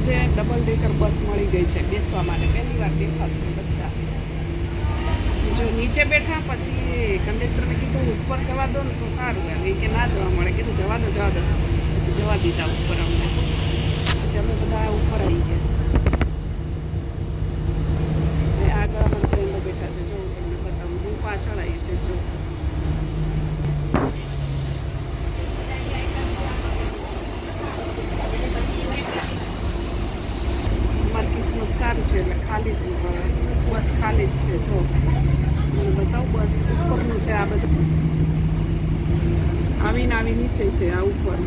સાંજે double decker બસ મળી ગઈ છે બેસવા માટે. પહેલી વાર બેઠા છે બધા. જો નીચે બેઠા પછી કંડક્ટરને કીધું ઉપર જવા દો ને તો સારું એમ. એ કે ના જવા મળે. કીધું જવા દો. પછી જવા દીધા ઉપર અમને. પછી અમે બધા ઉપર આવી ગયા. આગળ અમારા ફ્રેન્ડો બેઠા છે. જો તમને બતાવું. હું પાછળ આવી છે. જો મારી કિસ્મત સારું છે એટલે ખાલી જ બસ ખાલી જ છે. જો મને બતાવું બસ ઉપરનું છે આ બધું. આવીને નીચે છે આ ઉપર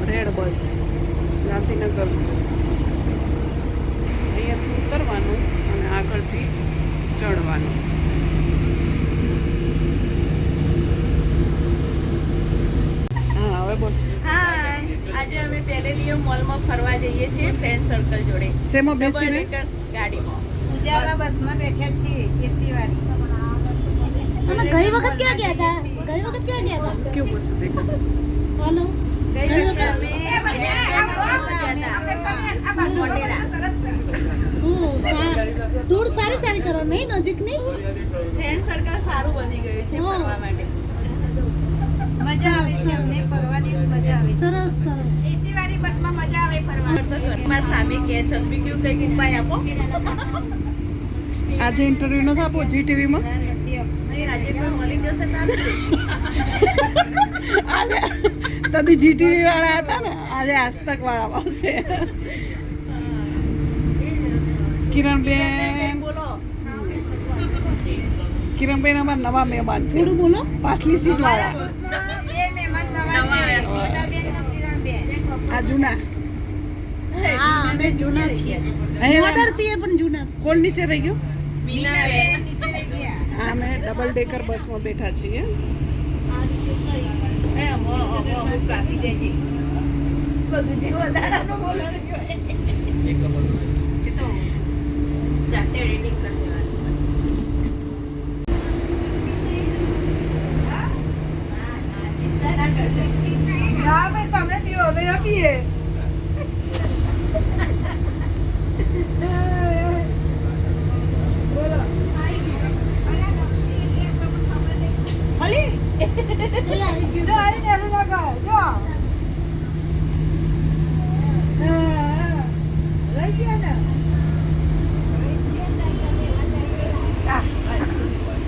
રેડ બસ ગાંધીનગર. અહીંયાથી ઉતરવાનું અને આગળથી ચડવાનું. હા હવે બોલ. આજે અમે પેલેડિયમ મોલમાં ફરવા જઈએ છીએ ફ્રેન્ડ સર્કલ જોડે. શેમાં બેસીને? ગાડીમાં. ઉજાલા બસમાં બેઠા છીએ એસી વાળી. અને ગઈ વખત ક્યાં ગયા હતા? કેવું બસ દેખાય? હાલો ગઈ વખત અમે ટૂર સારી કરો નહીં નજીકની. ફ્રેન્ડ સર્કલ સારું બની ગયું છે ફરવા માટે. મજા આવે છે અમને ફરવાની મજા આવે. સરસ એસી વાળી બસમાં મજા આવે ફરવાની. મારા સામે કે છે બી કેવું કઈ ઉપાય આપો. આજે ઇન્ટરવ્યુ નથી આપો GTVમાં? આજે કોઈ મળી જશે તો આજે તદી GTV વાળા હતા ને, આજે આજતક વાળા આવશે. કિરણબેન બોલો. કિરણબેન અમારા નવા મહેમાન છે. થોડું બોલો. પાછલી સીટ વાળા. બે મહેમાન નવા છે. ગીતાબેન ને કિરણબેન. આ જૂના. હા અમે જૂના છીએ. અહીંયા મોડર છીએ પણ જૂના છીએ. કોણ નીચે રહી ગયું? મીનાબેન નીચે રહી ગયા. હા અમે ડબલ ડેકર બસમાં બેઠા છીએ. હું કાપી દેજે બધું જે વધારાનું બોલવાનું જોઈએ. એ તો જાતે એડિટિંગ કરી દેવાનું. ચિંતા ના કરશો. ના ભાઈ તમે પીવો અમે ના પીએ. જો આઈ નેરું ના કર જો લઈ ગયા ને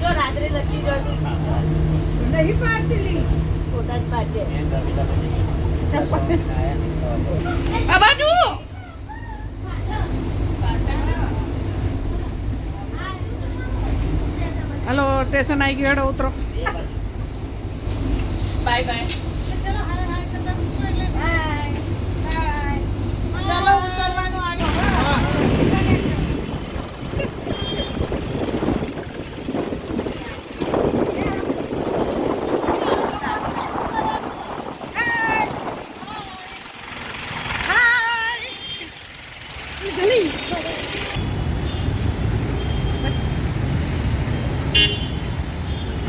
જો રાત્રે લખી ગયું નહીં પાડતી લી ફોટા જ પાડે. આ બાજુ હલો સ્ટેશન આવી ગયું. હેડો ઉતરો. Bye bye. ચલો ઉતરવાનું આવ્યું.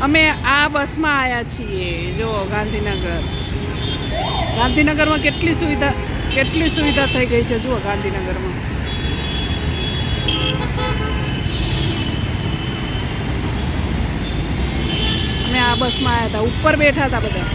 અમે આ બસમાં આવ્યા છીએ. જો ગાંધીનગરમાં કેટલી સુવિધા થઈ ગઈ છે. જુઓ ગાંધીનગરમાં અમે આ બસમાં આવ્યા હતા. ઉપર બેઠા હતા બધા.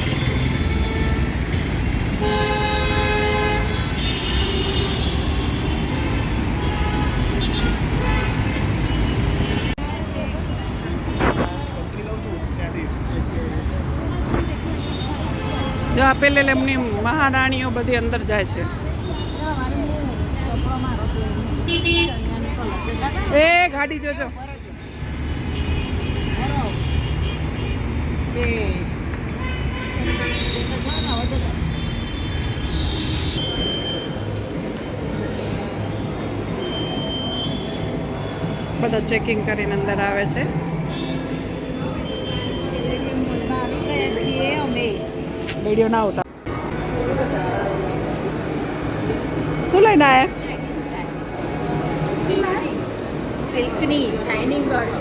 જો આપેલે એમની મહારાણીઓ બધી અંદર જાય છે. એ ગાડી જોજો. બધા ચેકિંગ કરીને અંદર આવે છે. આવી ગયા છીએ અમે. વિડીયો ના આવતા. શું લઈને આયા? સિલ્કની શાઇનિંગ ગોલ્ડ.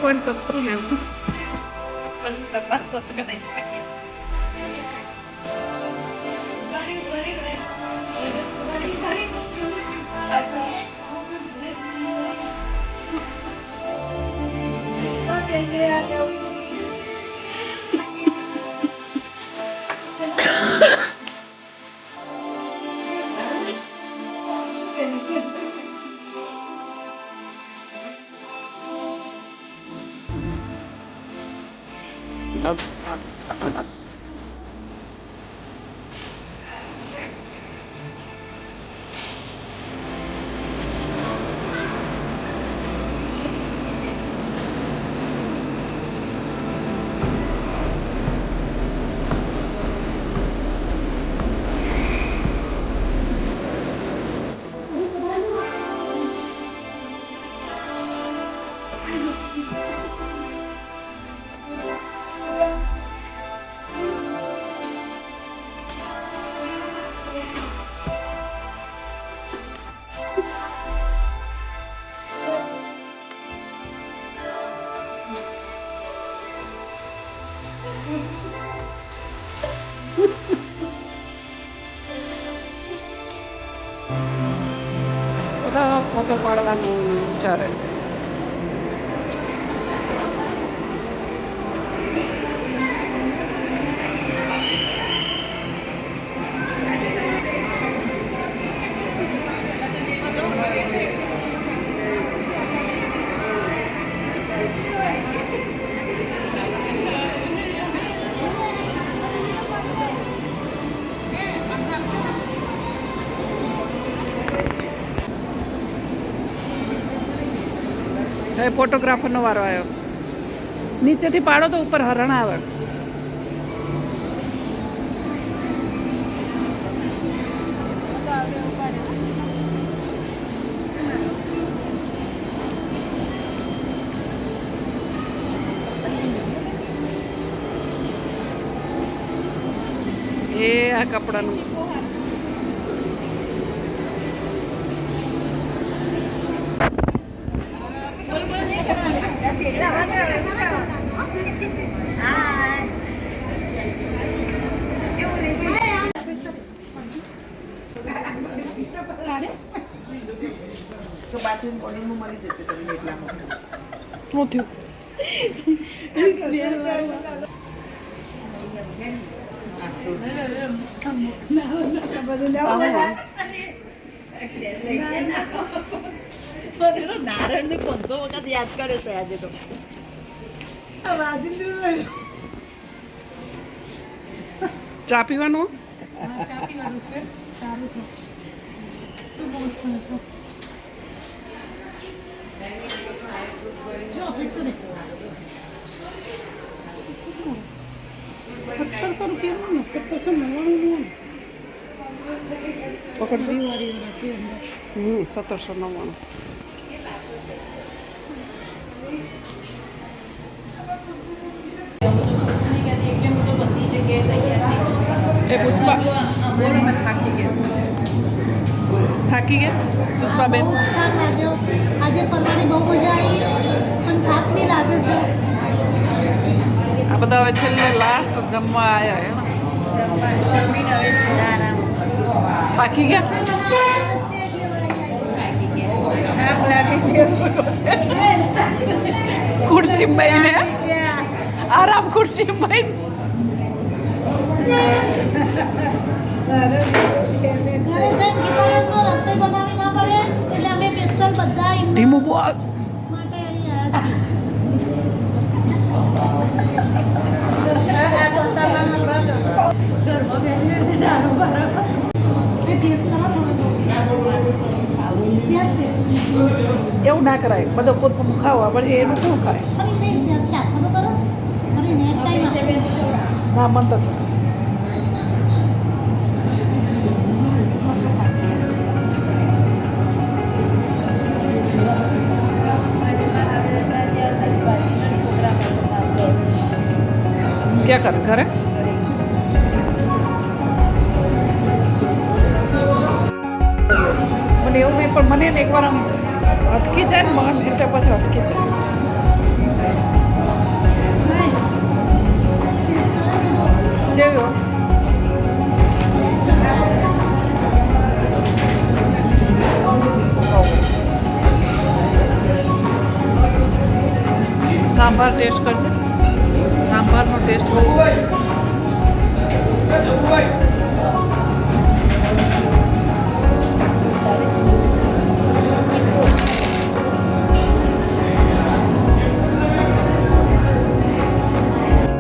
હોય ને તો શું લેવું પછી તપાસ તો કરાઈ શકે. બધા ફોટો પાડવાનું વિચારે. હવે ફોટોગ્રાફરનો વારો આવ્યો. નીચેથી પાડો તો ઉપર હરણ આવે. એ આ કપડાનું શું થયું? નારાયણ ને 500 વખત યાદ કરે છે આજે તો. ચા પીવાનું? સારું છે. તું બહુ સરસ છો. જો ફિક્સ દે. 1700 રૂપિયાનું 1799 પકડ. વાળી છે અંદર. 1799. એ પુષ્પા બોલ, અમે થાકી ગયા. થાકી ગયા પુષ્પા બેન? બહુ જ થાક લાગ્યો. આજે ફરવાની બહુ મજા આવી પણ થાક બી લાગે છે. આ બધા હવે છેલ્લે લાસ્ટ જમવા આવ્યા હે ને? થાકી ગયા? ખુરશી બેને આરામ, ખુરશી બેન. ઘરે જઈને ગીતાબેનનો રસોઈ બનાવી ના પડે એટલે અમે સ્પેશિયલ બધા ધીમું બોલ. માટે અહીં આવ્યા છીએ. એવું ના કરાય, બધો પોતપોતું ખાવા પછી એનું શું ખાય? શાકમાં તો કરો અરે નેક્સ્ટ ટાઈમ ના મન તો છે. ક્યાં કરે ઘરે? મને એવું નહીં, પણ મને ને એકવાર આમ અટકી જાય ને મગન એટલે પછી અટકી જાય. સાંભાર ટેસ્ટ કરજે સાંભારનો ટેસ્ટ કરજે